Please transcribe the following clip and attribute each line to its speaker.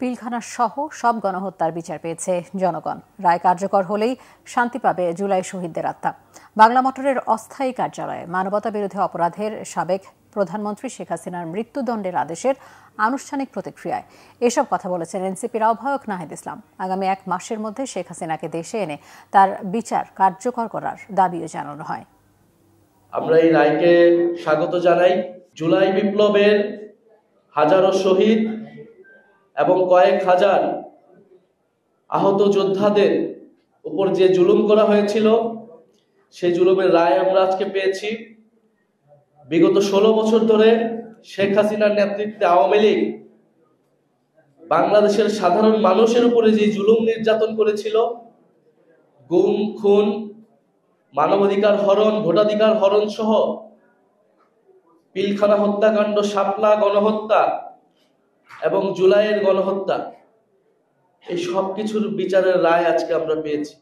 Speaker 1: পিলখানা সহ সব গণহত্যার বিচার পেয়েছে জনগণ। রায় কার্যকর হলেই শান্তি পাবে জুলাই শহীদদের আত্মা। বাংলা মোটরের অস্থায়ী কার্যালয়ে মানবতা বিরোধী অপরাধের সাবেক প্রধানমন্ত্রী শেখ হাসিনার মৃত্যুদণ্ডের আদেশের আনুষ্ঠানিক প্রতিক্রিয়ায় এসব কথা বলেছেন এনসিপির আহ্বায়ক নাহিদ ইসলাম। আগামী 1 মাসের মধ্যে শেখ হাসিনাকে দেশে এনে তার বিচার কার্যকর করার দাবিও জানানো হয়।
Speaker 2: আমরা এই রায়কে স্বাগত জানাই। জুলাই বিপ্লবের হাজারো শহীদ এবং কয়েক হাজার আহত যোদ্ধাদের উপর যে জুলুম করা হয়েছিল সেই জুলুমের রায় আমরা আজকে পেয়েছি। বিগত 16 বছর ধরে শেখ হাসিনার নেতৃত্বে আওয়ামী লীগ বাংলাদেশের সাধারণ মানুষের উপরে যে জুলুম নির্যাতন করেছিল, গুম, খুন, মানবাধিকার হরণ, ভোটাধিকার হরণ সহ পিলখানা হত্যাকাণ্ড, শাপলা গণহত্যা এবং জুলাইয়ের গণহত্যা, এই সবকিছুর বিচারের রায় আজকে আমরা পেয়েছি।